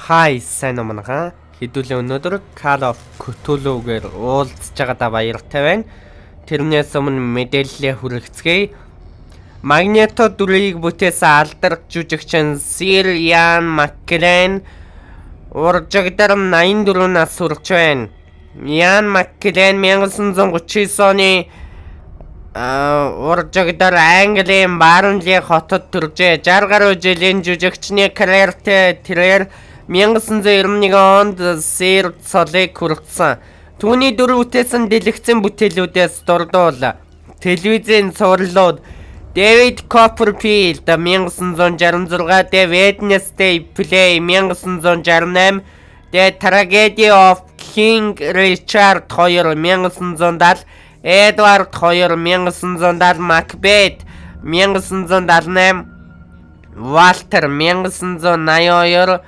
Hi, сайн уу манайхаа. Хэдүүлээ өнөөдөр Call of Cthulhu-гээр уулзж байгаадаа баяртай байна. Тэрнээс өмнө мэдээлэлээ хүргэцгээе. Magneto дүрийг бүтээсэн алдарт жүжигчин Sir Ian McKellen уржигдар 84 нас хүрч байна. Ian McKellen 1939 оны уржигдар Английн Барнли хотод төржээ. 60 гаруй жилийн жүжигчний карьертэй тэрээр 1991 онд Sir цолыг хүргэсэн. Түүний дүр бүтээсэн дэлгэцэн бүтээлүүдээс дурдвал телевизийн цувралууд David Copperfield 1966, The Wednesday Play 1968, The Tragedy of King Richard 2 1970, Edward 2 1970, Macbeth 1978, Walter 1982,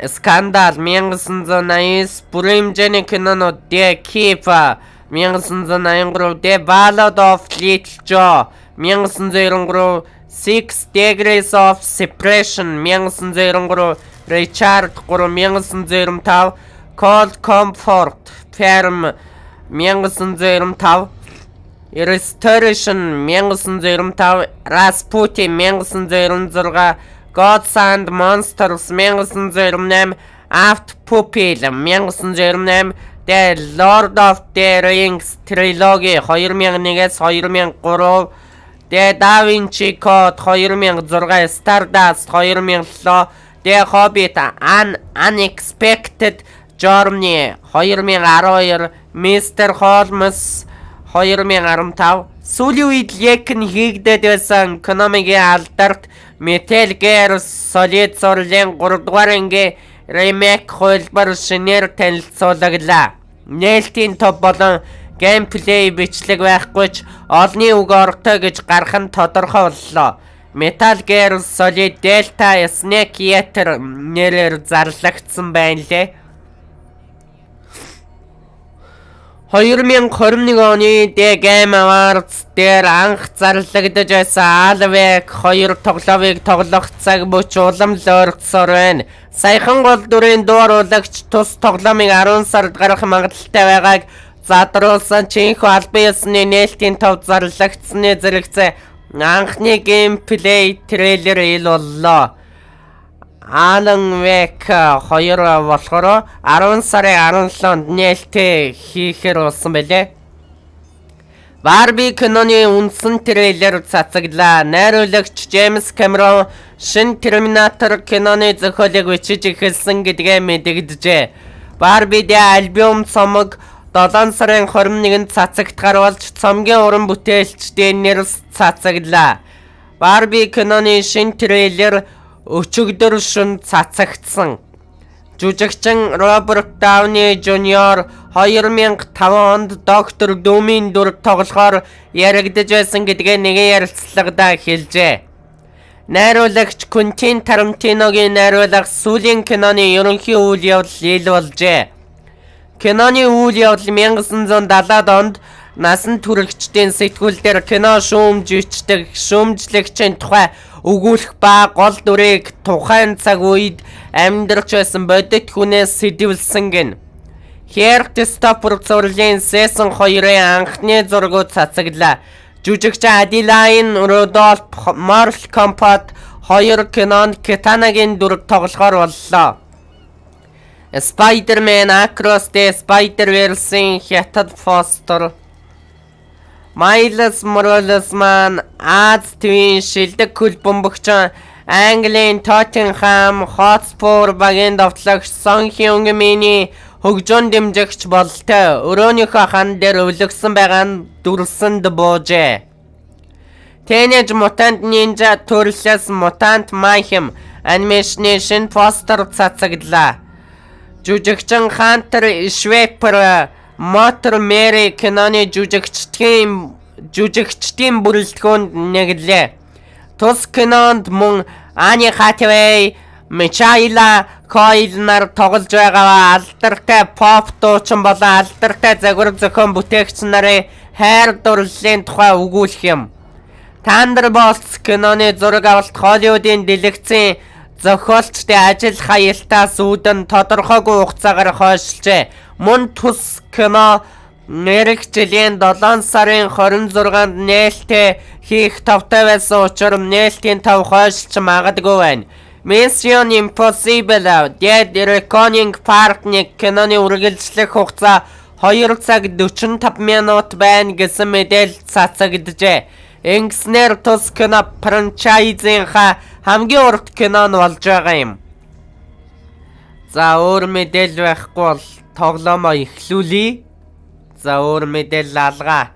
Скандал 1989, бүрэмжээний кинонууд The Keeper 1983, The Ballad of Little Joe 1993, Six Degrees of Separation 1993, Richard 3 1995, Cold Comfort Farm 1995, Restoration 1995, Rasputin 1996, Gods and Monsters 1998, Aft Pupil 1998, The Lord of the Rings Trilogy 2001-ээс 2003, The Da Vinci Code 2006, Stardust 2007, The Hobbit An Unexpected Journey 2012, Mr. Holmes 2015, сүүлийн үед Лек нь хийгдээд байсан Konami-гийн алдарт Metal Gear Solid сурлын 3 дугаар ангийн ремейк хөлбөр шинээр танилцуулглаа. Нээлтийн топ болон геймплей бичлэг байхгүй ч олны үг ортой гэж гарах нь тодорхой боллоо. Metal Gear Solid Delta Snake Eater нэрээр зарлагдсан байна лээ. 2021 оны The Game Awards дээр анх зарлагдаж байсан Alvek 2 тоглоомыг тоглох цаг бүч улам лойргосоор байна. Саяхан гол дүрийн дууруулагч тус тоглоомыг 10 сард гаргах магадлалтай байгааг задруулсан чинхүү албан ёсны нээлтийн тов зарлагдсны зэрэгцээ анхны геймплей трейлер ил боллоо. Alan Wake 2 болохоор 10 сарын 17-нд нээлттэй хийхээр болсон байлээ. Barbie киноны үндсэн трейлер цацаглаа. Найруулагч Джеймс Кэмерон шинэ Терминатор киноны зохиолыг бичиж эхэлсэн гэдгээ мэдэгджээ. Barbie-д альбом цомог 7 сарын 21-нд цацагдахаар болж цомгийн уран бүтээлчдийн нэрс цацаглаа. Barbie киноны шинэ трейлер өчигдөр шөнө цацагдсан. Жүжигчин Роберт Дауни Жуниор 2005 онд Доктор Думийн дүр тоглохоор яригдж байсан гэдгээ нэгэн ярилцлагадаа хэлжээ. Найруулагч Квентин Тарантиногийн найруулах сүүлийн киноны ерөнхий үйл явдал ил болжээ. Киноны үйл явдал 1970-ад онд насан туршидчдын сэтгүүлдэр кино шүүмжлэгчдийн тухай өгүүлэх ба гол дүрийг тухайн цаг үед амьдарч байсан бодит хүнээс сэдвэлсэн гин. Heartstopper зурлын Season 2-ын анхны зургууд цацаглаа. Жүжигч Adeline Rudolph Mortal Kombat 2 кинонд Катанагийн дүр тоглохоор боллоо. Spider-Man Across the Spider-Verse-ийн хятад постэр Miles Morales маань Аз твийн шилдэг хөл бөмбөгчөн Английн Tottenham Hotspur багийн довтлогч Son Heung-min хөгжөөн дэмжигч бололтой өрөөнийхөө хан дээр өвлөгсөн байгаа нь дүрсэнд буужээ. Teenage Mutant Ninja Turtles Mutant Mayhem анимашны шинэ постэр цацагдлаа. Жүжигчин Хантер Швепер Мотор Мэри киноны жүжигчдийн бүрэлдэхүүнд нэглээ. Тус кинонд мөн Ани Хатвей, Мичайла Койл нар тоглож байгаа алдартай поп дуучин болон алдартай загвар зохион бүтээгч нарын хайр дурлалын тухай өгүүлэх юм. Thunderbolts киноны зураг авалт Холливуудын дэлгэцийн Зохиолчдын ажил хаялтаас үүдэн тодорхойгүй хугацаагаар хойшлжээ. Мөн тус кино эх жилийн 7 сарын 26-нд нээлттэй хийх тавтай байсан учраас нээлтийн тав хойшлж магадгүй байна. Mission Impossible Dead Reckoning Part 1 киноны үргэлжлэх хугацаа 2 цаг 45 минут байна гэсэн мэдээлэл цацагджээ. Ингэснээр тус кино франчайзынхаа хамгийн урт кино нь болж байгаа юм. За өөр мэдээлэл байхгүй бол тоглоомоо эхлүүлье. За өөр мэдээлэл алгаа.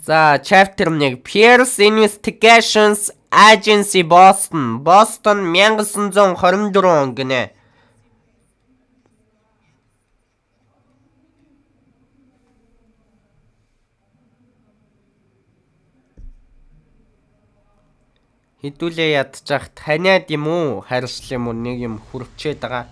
За chapter 1 Pierce Investigations Agency Boston 1924 он гинэ. Хэдүүлээ ядчих таниад юм уу? Харьцал юм уу? Нэг юм хүрчээд байгаа.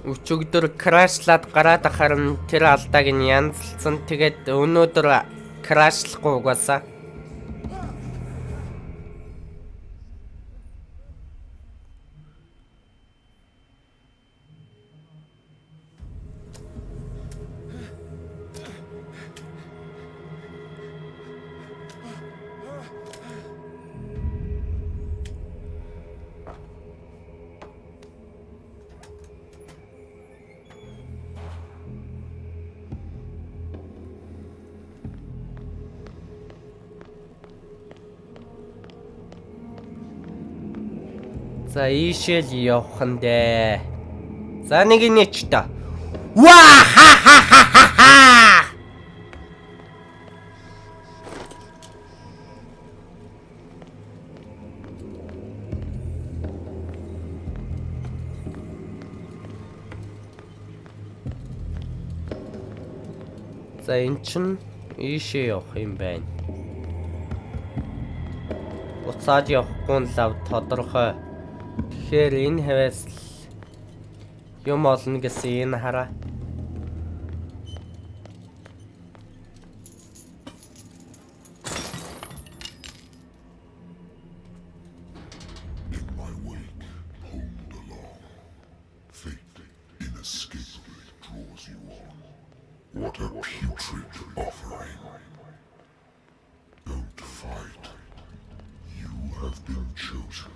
Өчигдөр крашлаад гараад харин тэр алдааг нь янзлсан. Тэгээд өнөөдөр крашлахгүй угаасаа. За ийшэл явах нь дээ. За нэг нэч та. Ваа ха ха ха ха. За эн чин ийшээ явах юм байна. Уцаад явахгүй нь лав тодорхой. Тэгэхээр энэ хэвээс юм олно гэсэн энэ хараа. What a putrid offering. Don't fight. You have been chosen.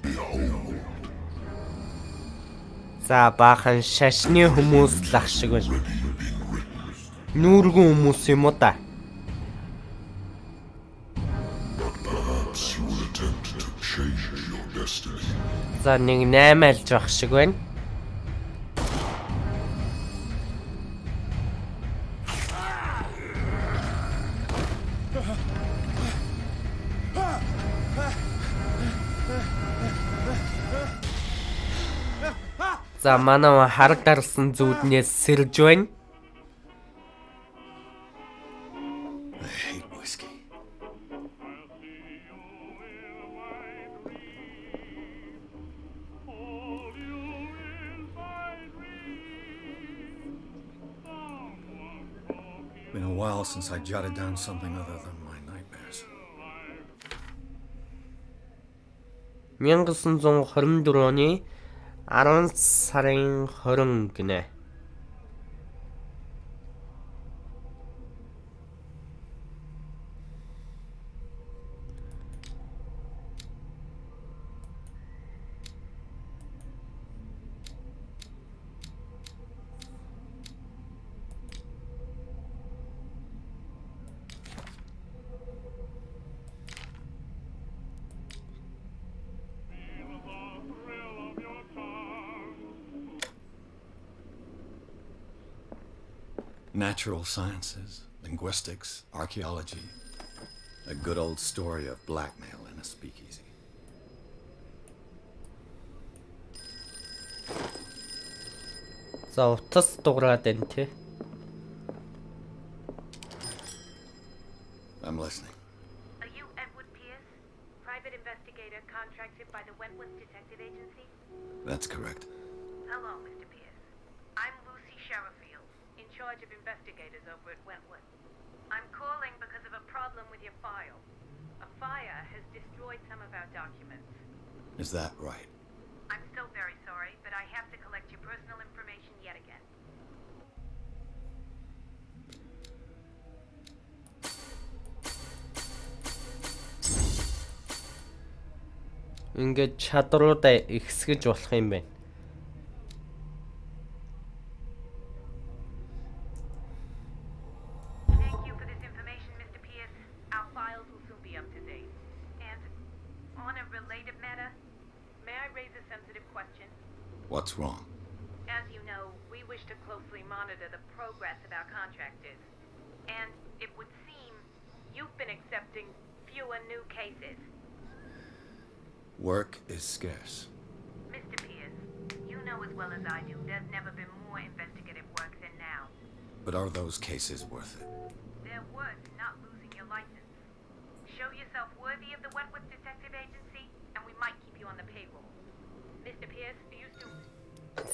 Behold. За баахан шашны хүмүүс лах шиг байна. Нүүргэн хүмүүс юм уу та? За нэг 8 альж байх шиг байна. За манай хараг дарсан зүуднээс сэрж байна. Been a while since I jotted down something other than my nightmares. 1924 оны 10 сарын 20 гинэ. Natural sciences, linguistics, archaeology. A good old story of blackmail in a speakeasy. За утас дуурайд байна тий. I'm listening. Are you Edward Pierce, private investigator contracted by the Wentworth Detective Agency? That's correct. Hello, Mr. Pierce. I'm Lucy Sherifield, in charge of investigators over at Wentworth. I'm calling because of a problem with your file. A fire has destroyed some of our documents. Is that right? I'm still very sorry, but I have to collect your personal information yet again. Ингээд чадруудаа ихсгэж болох юм байна. Thank you for this information, Mr. Pierce. Our files will soon be up to date. And on a related matter, may I raise a sensitive question? What's wrong? As you know, we wish to closely monitor the progress of our contractors. And it would seem you've been accepting fewer new cases. Work is scarce. Mr. Pierce, you know as well as I do there's never been more investigative work than now. But are those cases worth it? They're worth not losing your license. Show yourself worthy of the Wentworth Detective Agency, and we might keep you on the payroll. Mr. Pierce, do you still...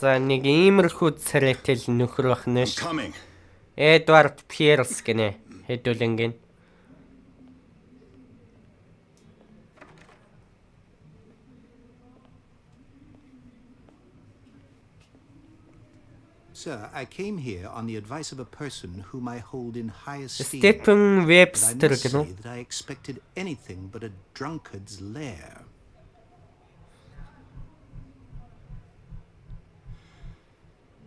За нэг иймэрхүү царайтай нөхөр бахна I'm ш. coming. Эдвард Пирс гинэ. Хэдүүлэнгийн. Sir, I came here on the advice of a person whom I hold in high esteem. Степен But I Вебстер must гэнэ. say that I expected anything but a drunkard's lair.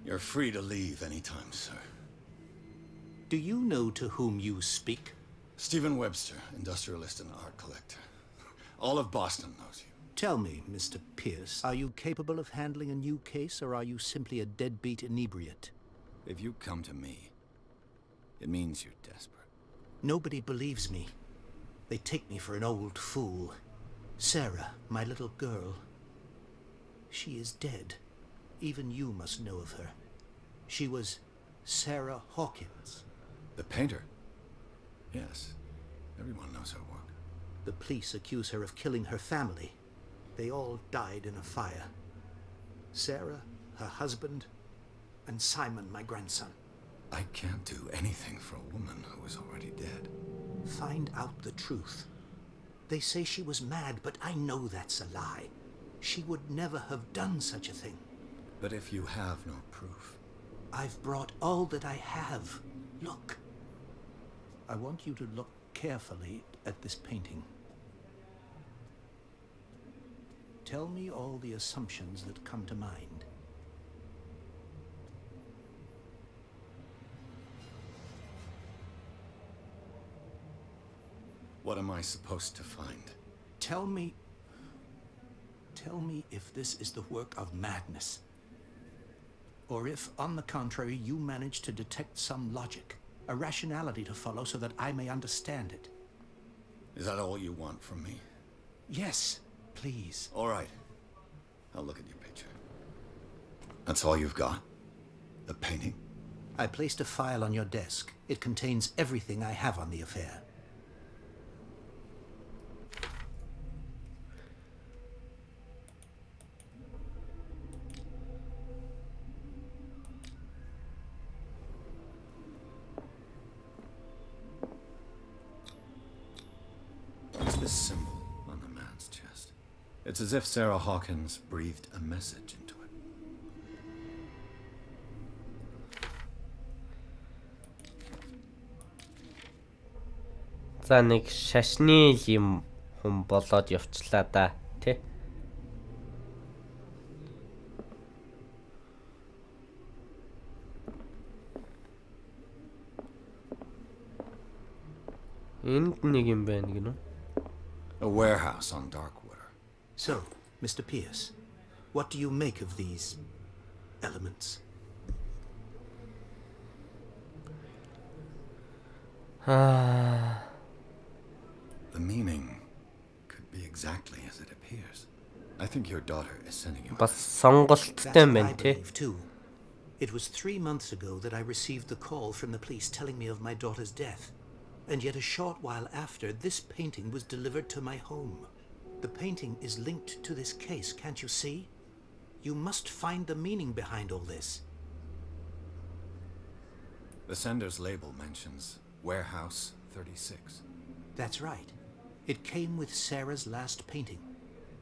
You're free to leave anytime, sir. Do you know to whom you speak? Stephen Webster, industrialist and art collector. All of Boston knows you. Tell me, Mr. Pierce, are you capable of handling a new case, or are you simply a deadbeat inebriate? If you come to me, it means you're desperate. Nobody believes me. They take me for an old fool. Sarah, my little girl, she is dead. Even you must know of her. She was Sarah Hawkins. The painter? Yes. Everyone knows her work. The police accuse her of killing her family. They all died in a fire. Sarah, her husband, and Simon, my grandson. I can't do anything for a woman who is already dead. Find out the truth. They say she was mad, but I know that's a lie. She would never have done such a thing. But if you have no proof... I've brought all that I have. Look. I want you to look carefully at this painting. Tell me all the assumptions that come to mind. What am I supposed to find? Tell me if this is the work of madness. Or if, on the contrary, you manage to detect some logic, a rationality to follow so that I may understand it. Is that all you want from me? Yes, please. All right. I'll look at your picture. That's all you've got? The painting? I placed a file on your desk. It contains everything I have on the affair. What's this symbol on the man's chest? It's as if Sarah Hawkins breathed a message into it. За нэг шашны юм хүн болоод явчлаа да, тий. Энд нэг юм байна гинэ. A warehouse on Darkwater. So, Mr. Pierce, what do you make of these elements? Аа, The meaning could be exactly as it appears. I think your daughter is sending you. бас сонголттой That's what I байна тий. believe too. It was 3 months ago that I received the call from the police telling me of my daughter's death. And yet a short while after, this painting was delivered to my home. The painting is linked to this case, can't you see? You must find the meaning behind all this. The sender's label mentions Warehouse 36. That's right. It came with Sarah's last painting.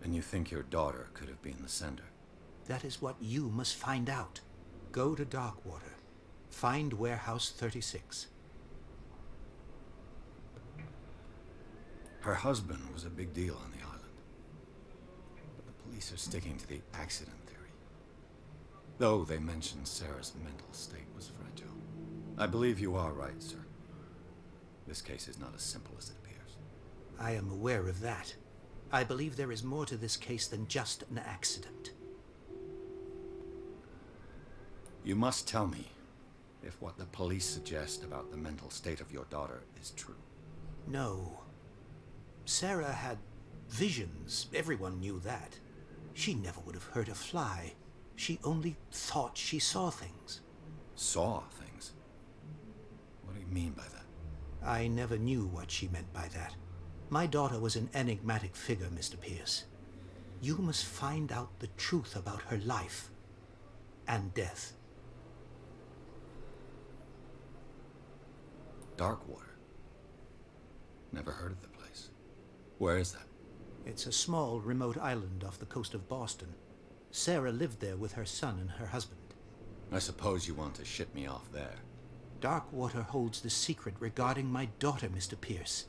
And you think your daughter could have been the sender? That is what you must find out. Go to Darkwater. Find Warehouse 36. Her husband was a big deal on the island. But the police are sticking to the accident theory. Though they mentioned Sarah's mental state was fragile. I believe you are right, sir. This case is not as simple as it appears. I am aware of that. I believe there is more to this case than just an accident. You must tell me if what the police suggest about the mental state of your daughter is true. No. Sarah had visions. Everyone knew that. She never would have hurt a fly. She only thought she saw things. Saw things? What do you mean by that? I never knew what she meant by that. My daughter was an enigmatic figure, Mr. Pierce. You must find out the truth about her life and death. Darkwater? Never heard of the place. Where is that? It's a small, remote island off the coast of Boston. Sarah lived there with her son and her husband. I suppose you want to ship me off there. Darkwater holds the secret regarding my daughter, Mr. Pierce.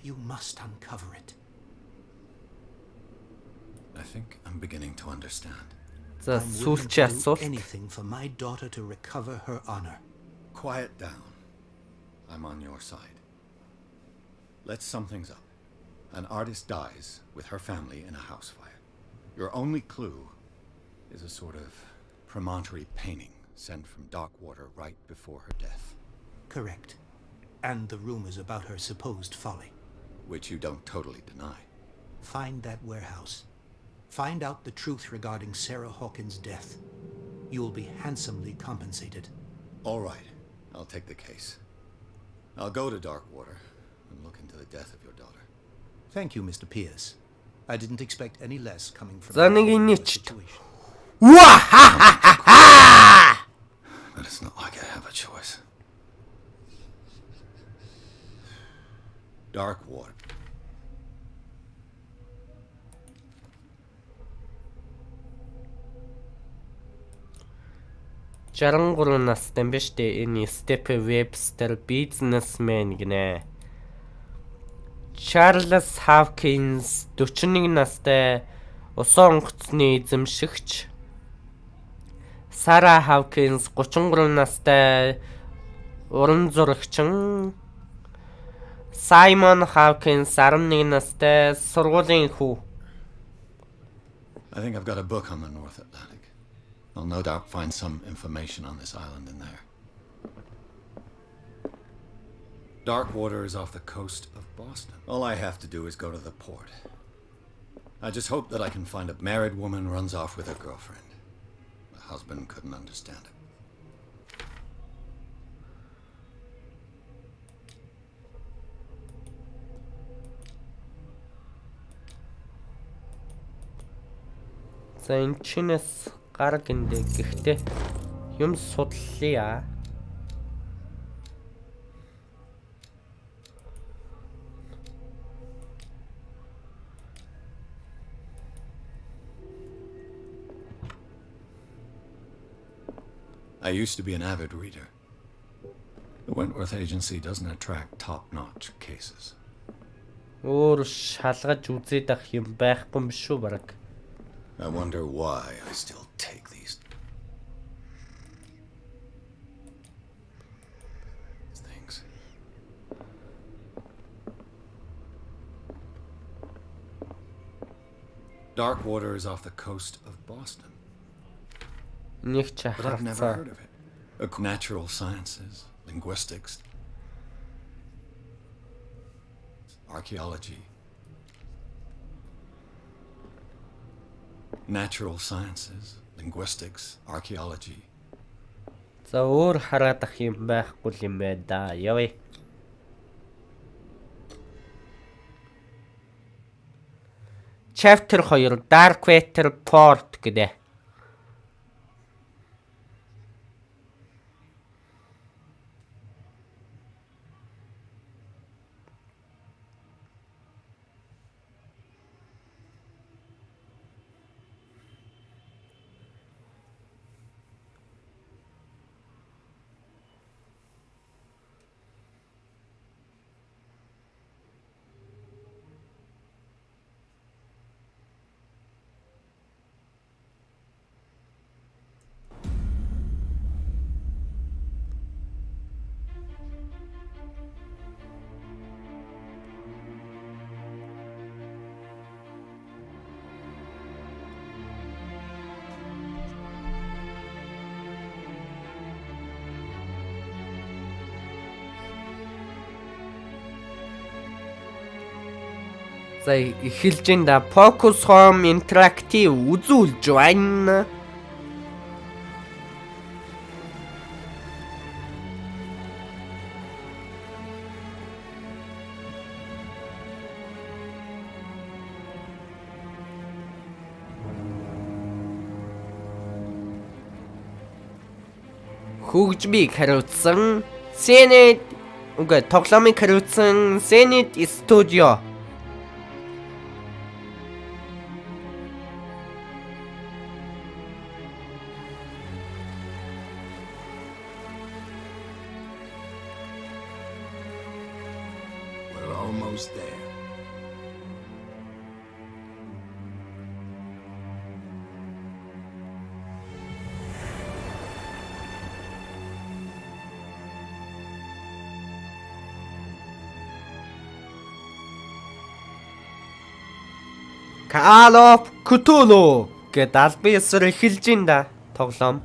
You must uncover it. I think I'm beginning to understand. За I'm willing сүүлчийн to do асуулт. anything for my daughter to recover her honor. Quiet down. I'm on your side. Let's sum things up. An artist dies with her family in a house fire. Your only clue is a sort of promontory painting sent from Darkwater right before her death. Correct. And the rumors about her supposed folly. Which you don't totally deny. Find that warehouse. Find out the truth regarding Sarah Hawkins' death. You will be handsomely compensated. All right. I'll take the case. I'll go to Darkwater and look into the death of your daughter. Thank you, Mr. Pierce. I didn't expect any less coming from За нэг your инеч. situation. But it's not like I have a choice. Darkwater. Жарангур настай юм ба штэ энэ Step Webster бизнесмен гинэ. Чарльз Хавкинс 41 настай усан онгоцны эзэмшигч. Сара Хавкинс 33 настай уран зурагчин. Саймон Хавкинс 11 настай сургуулийн хүү. I think I've got a book on the North Atlantic. I'll no doubt find some information on this island in there. Darkwater is off the coast of Boston. All I have to do is go to the port. I just hope that I can find a married woman runs off with her girlfriend. The husband couldn't understand it. За энэ чинээс гар гиндэ гэхдээ юм судлаа. I used to be an avid reader. The Wentworth Agency doesn't attract top-notch cases. Өөр шалгаж үзээд ах юм байхгүй юм шүү бараг. I wonder why I still take these things. Darkwater is off the coast of Boston. Нэг ч But I've never харцаа. heard of it. Natural sciences, linguistics, archaeology. Natural sciences, linguistics, archaeology, За өөр хараадах юм байхгүй юм байна да. Явъя. Chapter 2 Dark Water Port гэдэг. За эхэлж энэ да Focus Home Interactive үзүүлж байна. Хөгжмийг хариуцсан Senate тоглоомыг хариуцсан Senate Studio. We're almost there. Call of Cthulhu гэдэг албан ёсоор эхэлж ин да тоглоом.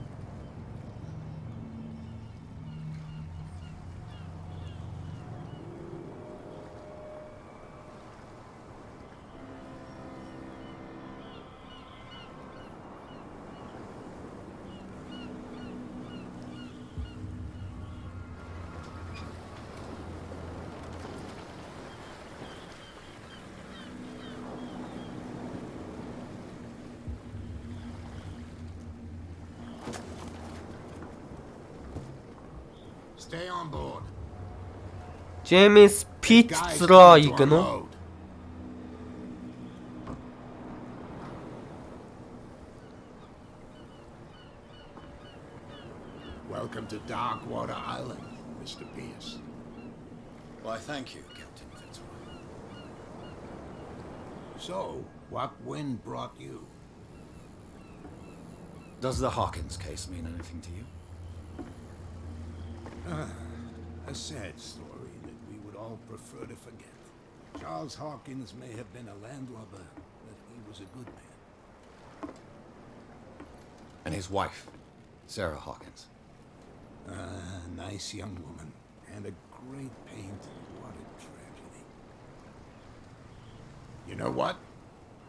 Stay on board. James Fitzroy гэнэ. Welcome to Darkwater Island, Mr. Pierce. Why, thank you, Captain Fitzroy. So, what wind brought you? Does the Hawkins case mean anything to you? A sad story that we would all prefer to forget. Charles Hawkins may have been a landlubber, but he was a good man. And his wife, Sarah Hawkins. Nice young woman, and a great pain. What a tragedy. You know what?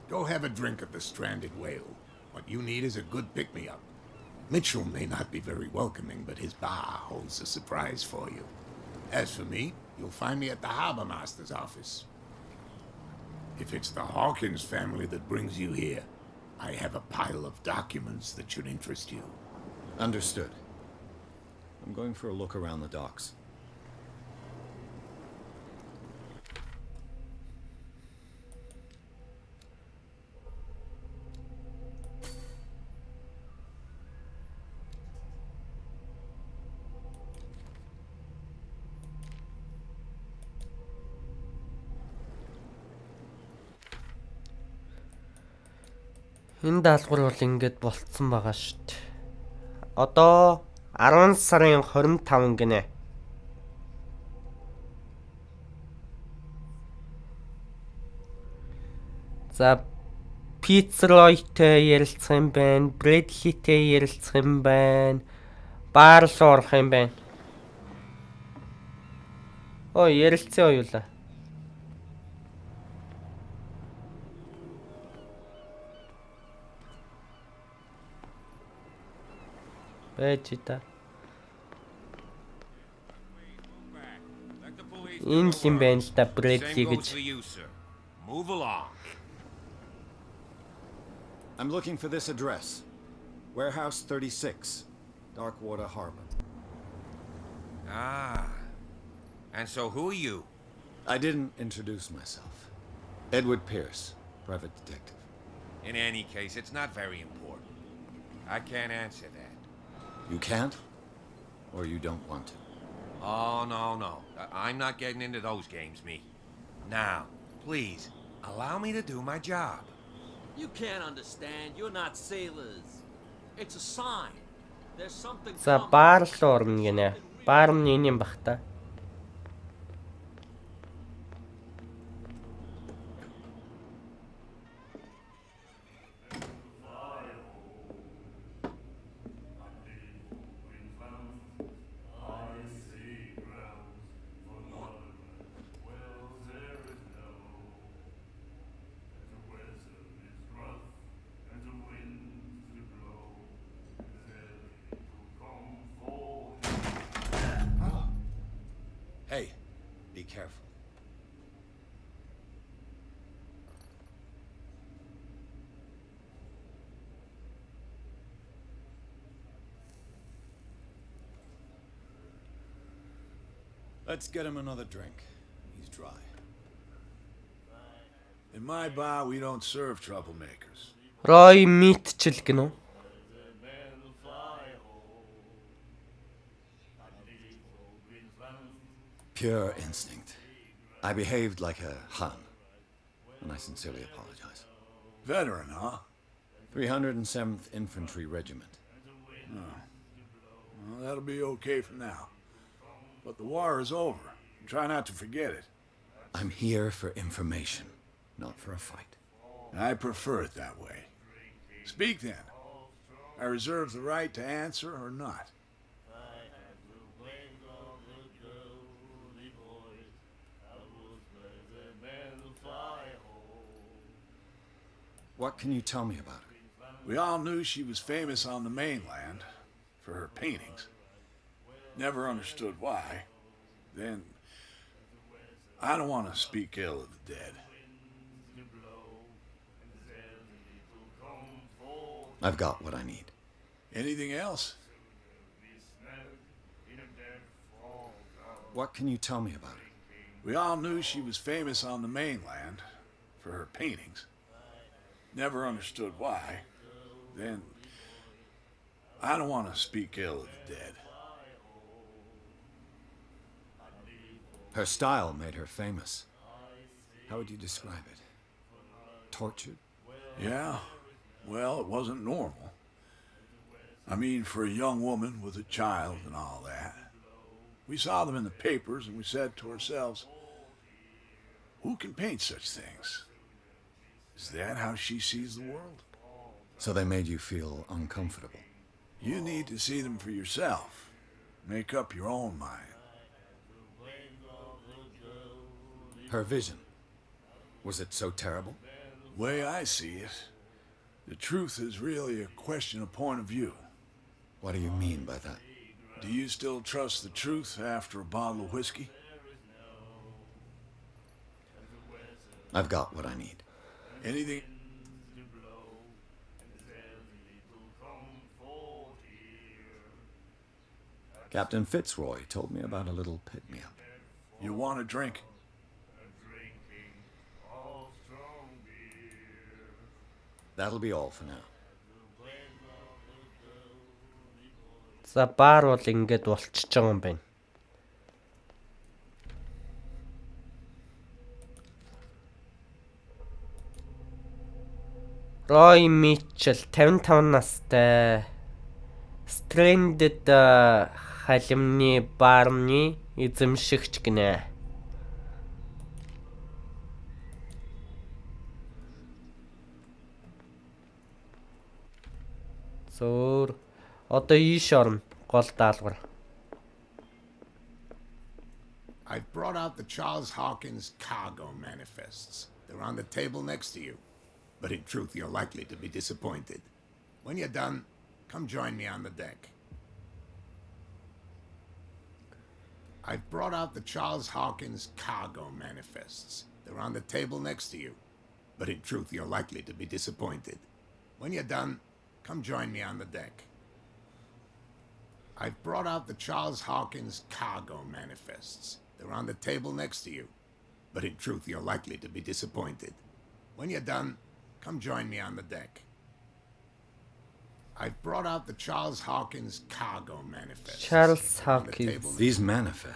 Go have a drink at the Stranded Whale. What you need is a good pick-me-up. Mitchell may not be very welcoming, but his bar holds a surprise for you. As for me, you'll find me at the Harbor Master's office. If it's the Hawkins family that brings you here, I have a pile of documents that should interest you. Understood. I'm going for a look around the docks. Энэ даалгавар бол ингэж болцсон байгаа шүү дээ. Одоо 10 сарын 25 гинэ. За Пицройтой ярилцах юм байна, Брэдлитэй ярилцах юм байна. Баар руу орох юм байна. Оо, ярилцсан оюула. Байж та. Энэ л юм байна л да Брэдли Same goes гэж. for you, sir. Move along. I'm looking for this address. Warehouse 36, Darkwater Harbor. Ah. And so who are you? I didn't introduce myself. Edward Pierce, private detective. In any case, it's not very important. I can't answer that. You can't? Or you don't want to? Oh, no. I'm not getting into those games, me. Now, please, allow me to do my job. You can't understand. You're not sailors. It's a sign. There's something За coming. баар руу орно гинэ. Баар нь энэ юм бах та. Hey, be careful. Let's get him another drink. He's dry. In my bar, we don't serve troublemakers. Рой митчил гинэ. Pure instinct. I behaved like a Hun, and I sincerely apologize. Veteran, huh? 307th Infantry Regiment. Well, that'll be okay for now. But the war is over. Try not to forget it. I'm here for information, not for a fight. I prefer it that way. Speak then. I reserve the right to answer or not. What can you tell me about her? We all knew she was famous on the mainland for her paintings. Never understood why. Then, I don't want to speak ill of the dead. I've got what I need. Anything else? What can you tell me about her? We all knew she was famous on the mainland for her paintings. Never understood why. Then, I don't want to speak ill of the dead. Her style made her famous. How would you describe it? Tortured? Yeah? Well, it wasn't normal. I mean, for a young woman with a child and all that. We saw them in the papers and we said to ourselves, who can paint such things? Is that how she sees the world? So they made you feel uncomfortable. You need to see them for yourself. Make up your own mind. Her vision. Was it so terrible? The way I see it, the truth is really a question of point of view. What do you mean by that? Do you still trust the truth after a bottle of whiskey? I've got what I need. Anything? Captain Fitzroy told me about a little pick-me-up. You want a drink? That'll be all for now. За баар бол ингээд болчихж байгаа юм байна. Рой Митчел 55 настай. Stranded халимны баарны эзэмшигч гинэ. Зөөр одоо ийш орно гол даалгавар. I've brought out the Charles Hawkins cargo manifests. They're on the table next to you. But in truth, you're likely to be disappointed. When you're done, come join me on the deck. I've brought out the Charles Hawkins cargo manifests. They're on the table next to you. But in truth, you're likely to be disappointed. When you're done, come join me on the deck. I've brought out the Charles Hawkins cargo manifests. They're on the table next to you. But in truth, you're likely to be disappointed. When you're done, come join me on the deck. I've brought out the Charles Hawkins cargo manifests. Charles They're on the Hawkins. table These manifests